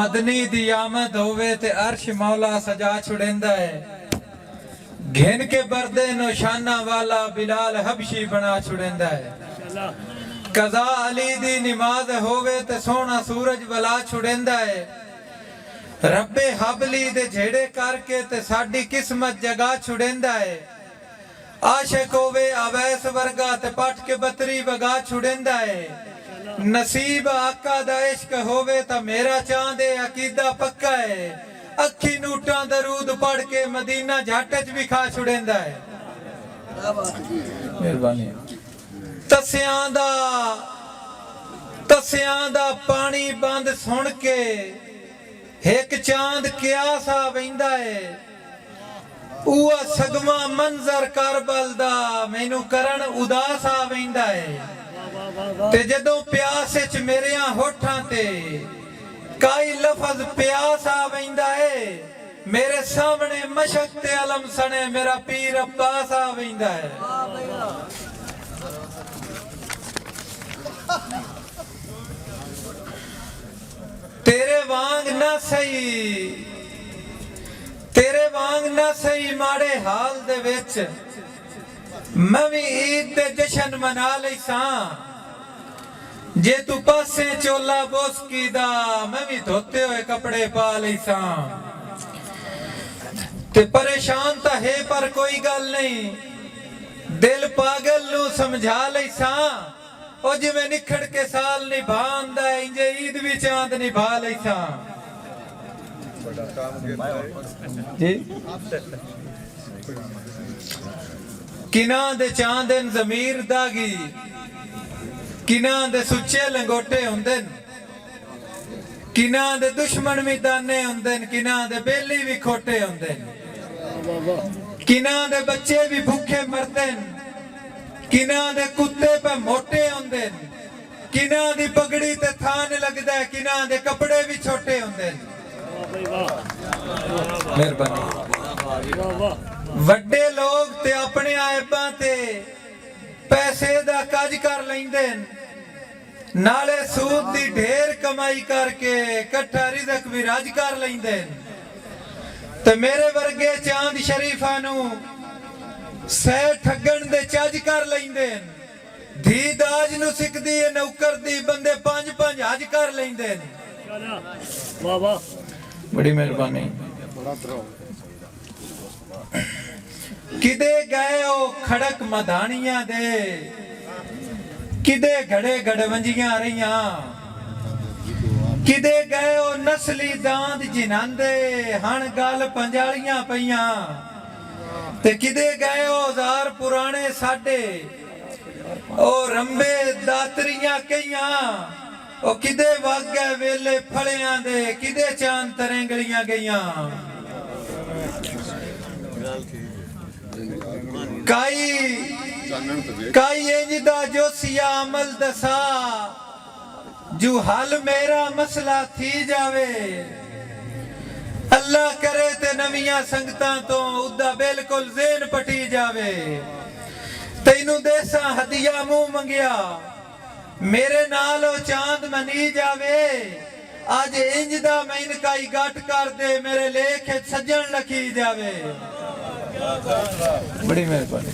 मदनी दी आमद होवे ते अर्श मौला सजा छुड़ेंदा है। घिन के बरदे नौशाना वाला बिलाल हबशी बना छुड़ेंदा है। कज़ा अली दी नमाज होवे ते सोना सूरज बला छुड़ेंदा है। रब्बे हबली दे झेड़े करके ते साडी किस्मत जगा छुड़ेंदा है। आशिक होवे अवैस वर्गा ते पट के बतरी बगा छुड़ेंदा है। नसीब आका दा इश्क होवे ता मेरा चांद अकीदा पक्का है। अखी नूटा दरूद पढ़ के मदीना झट च भी खा छुड़ेंदा है। मेहरबानी। तस्यां दा पानी बंद सुन के एक चांद कियास आ वैंदा है। उआ सगमा मंजर करबल दा मैनू करन उदास आ वैंदा है। ते जदों प्यास च मेरियां होठां ते काई लफज प्यास आ वैंदा है। मेरे सामने मशक ते अलम सने मेरा पीर अब्बास आ वैंदा है। तेरे वांग ना सही माड़े हाल दे विच मैं भी ईद दे जशन मना लई सां। जे तू पासे चोला बोसकी दा मैं भी धोते हुए कपड़े पा लई सां। ते परेशान ता है पर कोई गल नहीं, दिल पागल नू समझा लई सां। ओ जिवें निखड़ के साल निभांदा इंजे ईद भी चांद निभा लई सां। जी किना दे चांदन जमीर दागी, किना दे सुच्चे लंगोटे हुंदे, किना दे दुश्मन भी दाने हुंदे, किना दे बेली भी खोटे हुंदे, किना दे बच्चे भी भूखे मरदे, किना दे कुत्ते पे मोटे हुंदे, किना दी पगड़ी ते थान लगदा है, किना दे कपड़े भी छोटे हुंदे। मेहरबानी। वड्डे लोग ते अपने आयबां ते पैसे दा काज कर लैंदे, नाले सूद दी ढेर कमाई करके इकट्ठा रिज़क भी राज कर लैंदे। ते मेरे वर्गे चांद शरीफा नू सह ठगण दे चज कर लैंदे। धी दाज नू सिकदी है नौकर दी बंदे 5-5 हज कर लैंदे। बड़ी मेहरबानी। किदे गए ओ खड़क मधानियां दे, किदे घड़े गड़वंजियां रहियां, किदे गए ओ नस्ली दांद जिनांदे हण गल पंजालियां पईयां। ते किदे गए ओ औजार पुराने साडे ओ रंबे दातरियां कईयां। ओ किदे वग गए वेले फलियां दे, किदे चांद तरंगलियां गईयां। काई इंजदा जोसिया अमल दसा जो हाल मेरा मसला थी जावे। अल्लाह करे ते नवियां संगतां तो उदा बिल्कुल ज़ेन पटी जावे। तैनू देसा हदिया मुंह मंगिया मेरे नाल ओ चांद मनी जावे। आज इंजदा मैन काई गट कर दे मेरे लेख सज्जन लखी जावे। बड़ी मेहरबानी।